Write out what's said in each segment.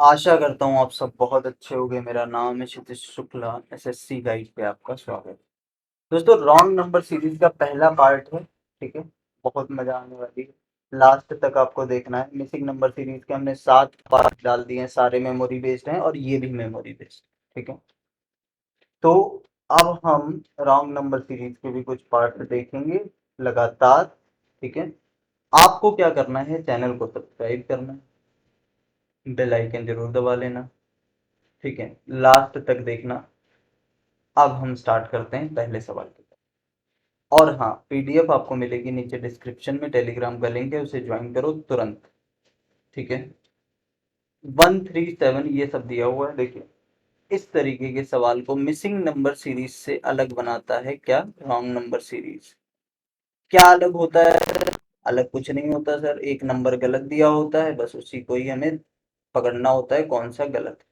आशा करता हूँ आप सब बहुत अच्छे होंगे। मेरा नाम है क्षितिज शुक्ला। एसएससी गाइड पे आपका स्वागत है। दोस्तों, रॉन्ग नंबर सीरीज का पहला पार्ट है। ठीक है, बहुत मजा आने वाली है। लास्ट तक आपको देखना है। मिसिंग नंबर सीरीज के हमने 7 पार्ट डाल दिए हैं, सारे मेमोरी बेस्ड हैं और ये भी मेमोरी बेस्ड। ठीक है, तो अब हम रॉन्ग नंबर सीरीज के भी कुछ पार्ट देखेंगे लगातार। ठीक है, आपको क्या करना है, चैनल को सब्सक्राइब करना है, बेल आइकन जरूर दबा लेना। ठीक है, लास्ट तक देखना। अब हम स्टार्ट करते हैं पहले सवाल की तरफ। और हाँ, पीडीएफ आपको मिलेगी नीचे डिस्क्रिप्शन में, टेलीग्राम का लिंक है, उसे ज्वाइन करो तुरंत। ठीक है, 137 ये सब दिया हुआ है। देखिए, इस तरीके के सवाल को मिसिंग नंबर सीरीज से अलग बनाता है क्या, रॉन्ग नंबर सीरीज। क्या अलग होता है? अलग कुछ नहीं होता सर, एक नंबर गलत दिया होता है, बस उसी को ही हमें पकड़ना होता है कौन सा गलत है।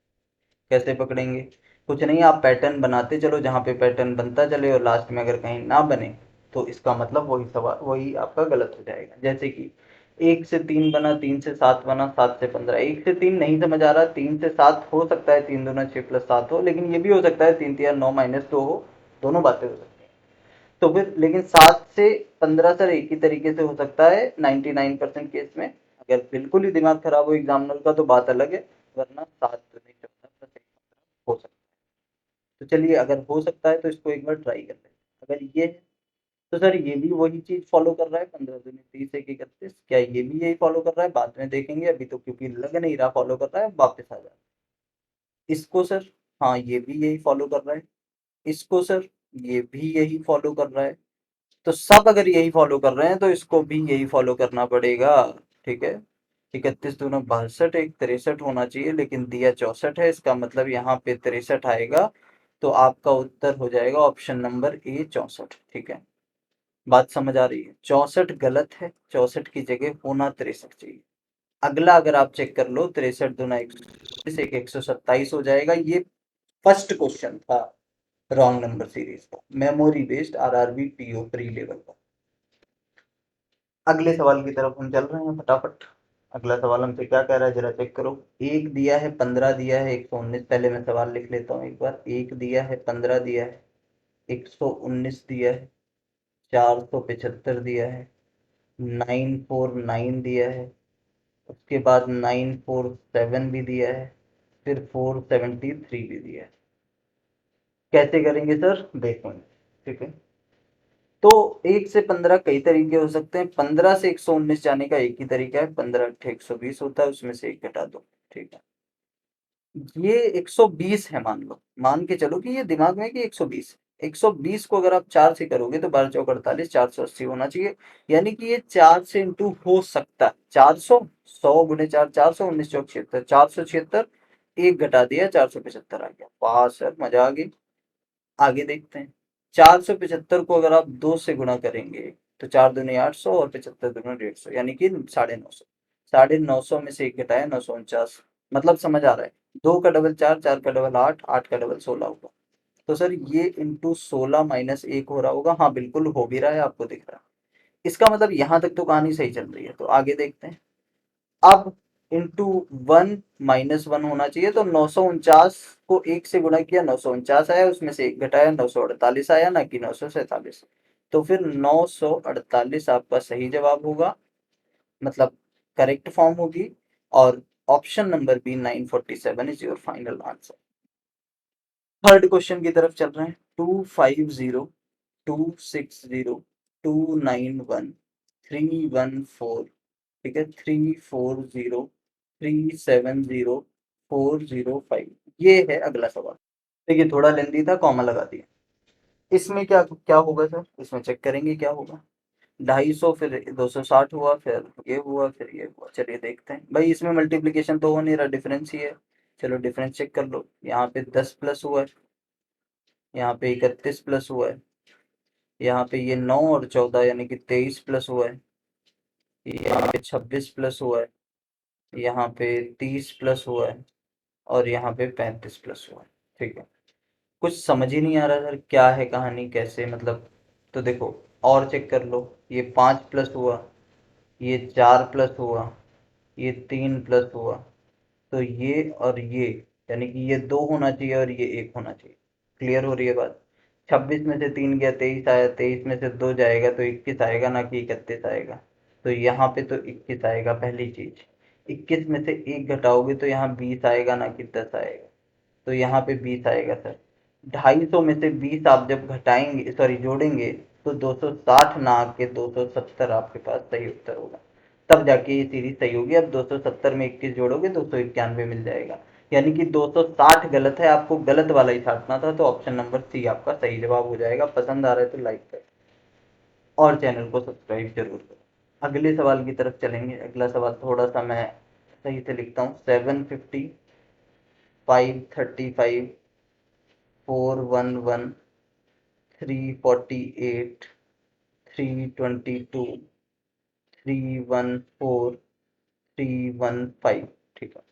कैसे पकड़ेंगे? कुछ नहीं, आप पैटर्न बनाते चलो, जहाँ पे पैटर्न बनता चले और लास्ट में अगर कहीं ना बने तो इसका मतलब वही सवाल, वही आपका गलत हो जाएगा। जैसे कि 1 से 3 बना, 3 से 7 बना, 7 से 15। 1 से 3 नहीं समझ आ रहा, 3 से 7 हो सकता है, 3 दूना 6 + 7 हो, लेकिन ये भी हो सकता है 3 × 3 = 9 - 2 हो। दोनों बातें हो सकती हैं। तो फिर लेकिन 7 से 15 सर एक ही तरीके से हो सकता है 99% केस में। अगर बिल्कुल ही दिमाग खराब हो एग्जामिनर का तो बात अलग है, वरना 7 दूनी 14 + 1 15 हो सकता है। तो चलिए, अगर हो सकता है तो इसको एक बार ट्राई कर लेते हैं। अगर ये है तो सर ये भी वही चीज फॉलो कर रहा है, 15 दूनी 30 1 31। क्या ये भी यही फॉलो कर रहा है? बाद में देखेंगे, अभी तो क्योंकि लग नहीं रहा फॉलो कर रहा है, वापस आ जाए। इसको सर, हाँ ये भी यही फॉलो कर रहा है। इसको सर, ये भी यही फॉलो कर रहा है। तो सब अगर यही फॉलो कर रहे हैं तो इसको भी यही फॉलो करना पड़ेगा। ठीक है, 31 दूना 62, एक 63 होना चाहिए, लेकिन दिया 64 है, इसका मतलब यहाँ पे 63 आएगा। तो आपका उत्तर हो जाएगा ऑप्शन नंबर ए, 64। ठीक है, बात समझ आ रही है? 64 गलत है, 64 की जगह होना 63 चाहिए। अगला अगर आप चेक कर लो, 63 दूना 127, एक 127 हो जाएगा। ये फर्स्ट क्वेश्चन था रॉन्ग नंबर सीरीज का, memory based RRB PO pre level का। अगले सवाल की तरफ हम चल रहे हैं फटाफट। अगला सवाल हमसे क्या कह रहा है, जरा चेक करो। एक दिया है, 15 दिया है, 119। पहले मैं सवाल लिख लेता हूँ एक बार। एक दिया है, 15 दिया है, 119 दिया है, 475 दिया है, 949 दिया है, उसके बाद 947 भी दिया है, फिर 473 भी दिया है। कैसे करेंगे सर, देखेंगे। ठीक है, तो 1 से 15 कई तरीके हो सकते हैं। 15 से 119 जाने का एक ही तरीका है, 15 × 8 = 120 होता है, उसमें से एक घटा दो। ठीक है, ये 120 है, मान लो, मान के चलो कि ये दिमाग में कि 120 है। 120 को अगर आप 4 से करोगे तो 12 × 4 = 48, 480 होना चाहिए। यानी कि ये 4 से इंटू हो सकता है 400, 100 × 4 400, 19 × 4 = 76, 476। एक घटा दिया, 475 आ गया। वाह सर, मजा आ गई। आगे देखते हैं। 475 को अगर आप 2 से गुणा करेंगे तो 4 दूनी 800 और 75 दूनी 150, यानी कि 950। 950 में से एक घटाया, 949। मतलब समझ आ रहा है? 2 का डबल 4, 4 का डबल 8, 8 का डबल 16 होगा। तो सर ये इंटू 16 - 1 हो रहा होगा। हाँ बिल्कुल हो भी रहा है, आपको दिख रहा है। इसका मतलब यहाँ तक तो कहानी सही चल रही है। तो आगे देखते हैं। अब इंटू 1 - 1 होना चाहिए, तो 949 को 1 से गुणा किया, 949 आया, उसमें से एक घटाया, 948 आया, ना कि 947। तो फिर 948 आपका सही जवाब होगा, मतलब करेक्ट फॉर्म होगी। और option number B, 947 is your final answer. Third question की तरफ चल रहे हैं। 250 260 291 314। ठीक है, 340 370 405, ये है अगला सवाल। देखिए, थोड़ा लेंदी था, कॉमा लगा दिया। इसमें क्या क्या होगा सर, इसमें चेक करेंगे क्या होगा। 250, फिर 260 हुआ, फिर ये हुआ, फिर ये हुआ। चलिए देखते हैं भाई, इसमें मल्टीप्लीकेशन तो हो नहीं रहा, डिफरेंस ही है। चलो डिफरेंस चेक कर लो। यहाँ पे 10 प्लस हुआ है, यहाँ पे 31 प्लस हुआ है, यहाँ पे ये 9 और 14 यानी कि 23 प्लस हुआ है, यहाँ पे 26 प्लस हुआ है, यहाँ पे 30 प्लस हुआ है, और यहाँ पे 35 प्लस हुआ है। ठीक है, कुछ समझ ही नहीं आ रहा सर, क्या है कहानी, कैसे मतलब। तो देखो, और चेक कर लो। ये 5 प्लस हुआ, ये 4 प्लस हुआ, ये 3 प्लस हुआ, तो ये और ये, यानी कि ये 2 होना चाहिए और ये 1 होना चाहिए। क्लियर हो रही है बात? 26 में से 3 गया 23 आया, 23 में से 2 जाएगा तो 21 आएगा, ना कि 31 आएगा। तो यहाँ पे तो 21 आएगा पहली चीज। 21 में से 1 घटाओगे तो यहाँ 20 आएगा, ना कि 10 आएगा। तो यहाँ पे 20 आएगा सर। 250 में से 20 आप जब घटाएंगे, सॉरी जोड़ेंगे, तो 260 ना आके 270 आपके पास सही उत्तर होगा। तब जाके ये सीरीज सही होगी। अब 270 में 21 जोड़ोगे 291 मिल जाएगा। यानी कि 260 गलत है, आपको गलत वाला ही छांटना था, तो ऑप्शन नंबर सी आपका सही जवाब हो जाएगा। पसंद आ रहा है तो लाइक करें और चैनल को सब्सक्राइब जरूर करें। अगले सवाल की तरफ चलेंगे। अगला सवाल थोड़ा सा मैं सही से लिखता हूँ। 750, 535, 411, 348, 322, 314, 315। ठीक है,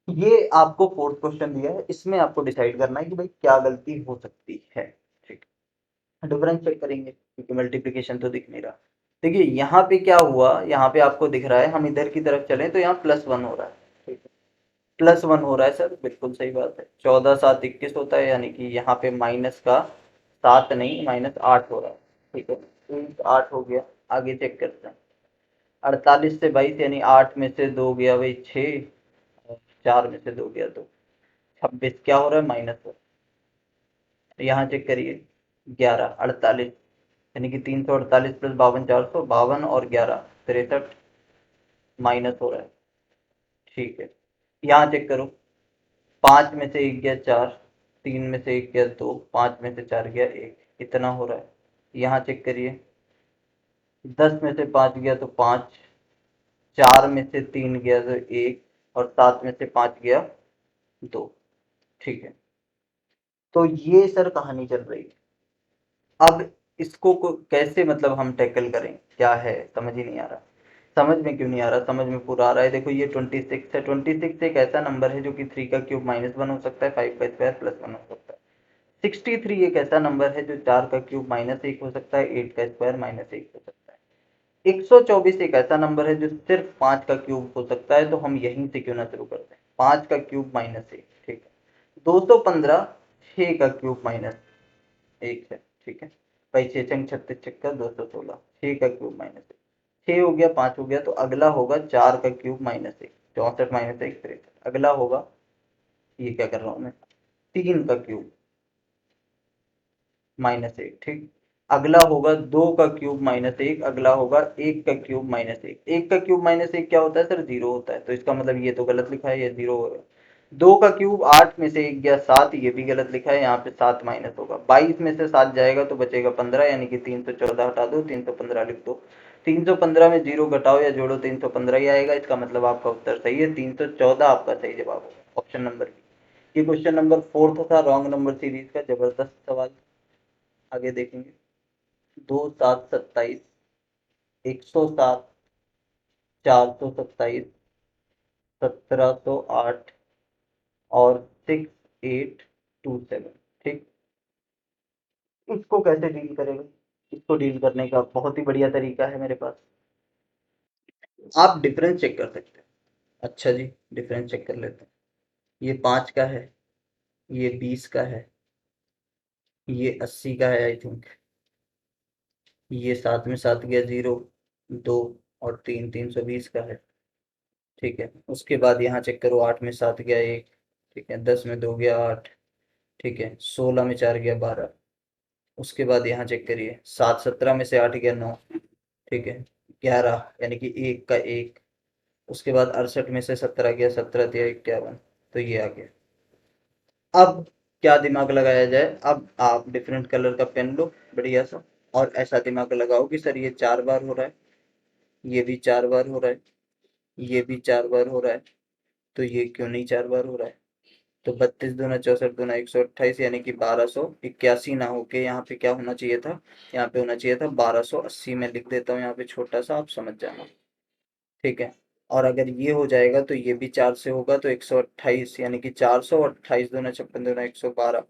ये आपको फोर्थ क्वेश्चन दिया है, इसमें आपको डिसाइड करना है कि भाई क्या गलती हो सकती है। ठीक है, डिफरेंस चेक करेंगे क्योंकि मल्टीप्लिकेशन तो दिख नहीं रहा। देखिए यहाँ पे क्या हुआ, यहाँ पे आपको दिख रहा है, हम इधर की तरफ चलें तो यहाँ +1 हो रहा है। ठीक है, +1 हो रहा है सर, बिल्कुल सही बात है। 14 7 21 होता है, यानी कि यहाँ पे माइनस का 7 नहीं, -8 हो रहा है। ठीक है, 8 हो गया। आगे चेक करते हैं। 48 से 22, यानी 8 में से 2 गया भाई 6, 4 में से 2 गया 2, 26 क्या हो रहा है, -1। यहाँ चेक करिए, 11, 48, यानी कि 348 + 52 452, और 11 63, माइनस हो रहा है। ठीक है, यहाँ चेक करो, 5 में से 1 गया 4, 3 में से 1 गया 2, 5 में से 4 गया 1, इतना हो रहा है। यहाँ चेक करिए, 10 में से 5 गया तो 5, 4 में से 3 गया तो 1, और 7 में से 5 गया 2। ठीक है, तो ये सर कहानी चल रही है। अब इसको कैसे मतलब हम टैकल करें, क्या है समझ ही नहीं आ रहा। समझ में क्यों नहीं आ रहा, समझ में पूरा आ रहा है। देखो ये 26 है, 26 एक ऐसा नंबर है जो कि 3 का क्यूब -1 हो सकता है, 5 का स्क्वायर +1 हो सकता है। 63 एक ऐसा नंबर है जो 4 का क्यूब -1 हो सकता है, 8 का स्क्वायर -1 हो सकता है। 124 एक ऐसा नंबर है जो सिर्फ 5 का क्यूब हो सकता है, तो हम यहीं से क्यों ना शुरू करते हैं, 5 का क्यूब -1। ठीक है, 215 6 का क्यूब -1 है। ठीक है भाई, 6 छंग 36 चक्का 216, 6 का क्यूब -1, 6 हो गया, 5 हो गया, तो अगला होगा 4 का क्यूब -1, 64 -1 63। अगला होगा, ये क्या कर रहा हूँ मैं, 3 का क्यूब -1। ठीक, अगला होगा 2 का क्यूब -1, अगला होगा 1 का क्यूब -1। 1 का क्यूब -1 क्या होता है सर, 0 होता है, तो इसका मतलब ये तो गलत लिखा है, ये 0 होगा। 2 का क्यूब 8 में से 1 गया 7, ये भी गलत लिखा है, यहाँ पे 7 माइनस होगा। 22 में से 7 जाएगा तो बचेगा 15, यानी कि 314 हटा दो, 315 लिख दो। 315 में 0 घटाओ या जोड़ो, 315 ही आएगा। इसका मतलब आपका उत्तर सही है, 314 आपका सही जवाब होगा, ऑप्शन नंबर बी। ये क्वेश्चन नंबर 4 था रॉन्ग नंबर सीरीज का, जबरदस्त सवाल। आगे देखेंगे। 2 7 27, 107, 427, 1708, और 6827। ठीक, इसको कैसे डील करेंगे? इसको डील करने का बहुत ही बढ़िया तरीका है मेरे पास। आप डिफरेंस चेक कर सकते हैं। अच्छा जी, डिफरेंस चेक कर लेते हैं। ये 5 का है, ये 20 का है, ये 80 का है आई थिंक, ये 7 में 7 गया 0, 2 और 3, 320 का है। ठीक है, उसके बाद यहाँ चेक करो, 8 में 7 गया 1, ठीक है, 10 में 2 गया 8, ठीक है, 16 में 4 गया 12। उसके बाद यहाँ चेक करिए, 7 17 में से 8 गया 9, ठीक है, 11, यानी कि 1 का 1। उसके बाद 68 में से 17 गया 17 दिया 51, तो ये आ गया। अब क्या दिमाग लगाया जाए, अब आप डिफरेंट कलर का पेन लो बढ़िया सा, और ऐसा दिमाग लगाओ कि सर ये 4 बार हो रहा है, ये भी 4 बार हो रहा है, ये भी 4 बार हो रहा है, तो ये क्यों नहीं 4 बार हो रहा है। तो 32 दूना 64 दूना 128, यानी कि 1281 ना होके यहाँ पे क्या होना चाहिए था, यहाँ पे होना चाहिए था 1280। में लिख देता हूँ यहाँ पे छोटा सा, आप समझ जाना। ठीक है, और अगर ये हो जाएगा तो ये भी 4 से होगा, तो 128, यानी कि 428 दूना 56 दूना 112,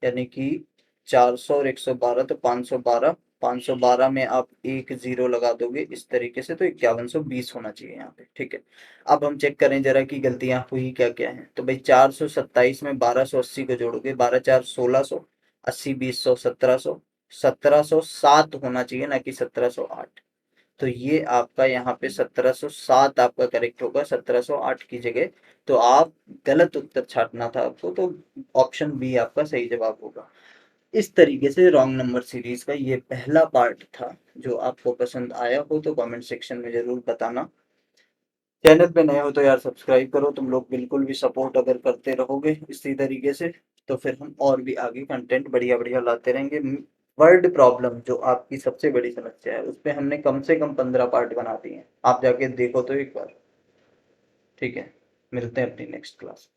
यानी कि 400 और 112, तो 512 512 में आप एक जीरो लगा दोगे इस तरीके से, तो 5120 होना चाहिए यहाँ पे। ठीक है, अब हम चेक करें जरा कि गलतियां हुई क्या क्या है। तो भाई 427 में 1280 को जोड़ोगे, 12 4 1600, 80 20 100 1700, 1707 होना चाहिए ना कि 1708। तो ये आपका यहाँ पे 1707 आपका करेक्ट होगा 1708 की जगह। तो आप गलत उत्तर छाटना था आपको, तो ऑप्शन बी आपका सही जवाब होगा। इस तरीके से रॉन्ग नंबर सीरीज का ये पहला पार्ट था। जो आपको पसंद आया हो तो कमेंट सेक्शन में जरूर बताना। चैनल पे नए हो तो यार सब्सक्राइब करो। तुम लोग बिल्कुल भी सपोर्ट अगर करते रहोगे इसी तरीके से, तो फिर हम और भी आगे कंटेंट बढ़िया बढ़िया लाते रहेंगे। वर्ड प्रॉब्लम जो आपकी सबसे बड़ी समस्या है, उस पे हमने कम से कम 15 पार्ट बना दिए हैं, आप जाके देखो तो एक बार। ठीक है, मिलते हैं अपनी नेक्स्ट क्लास।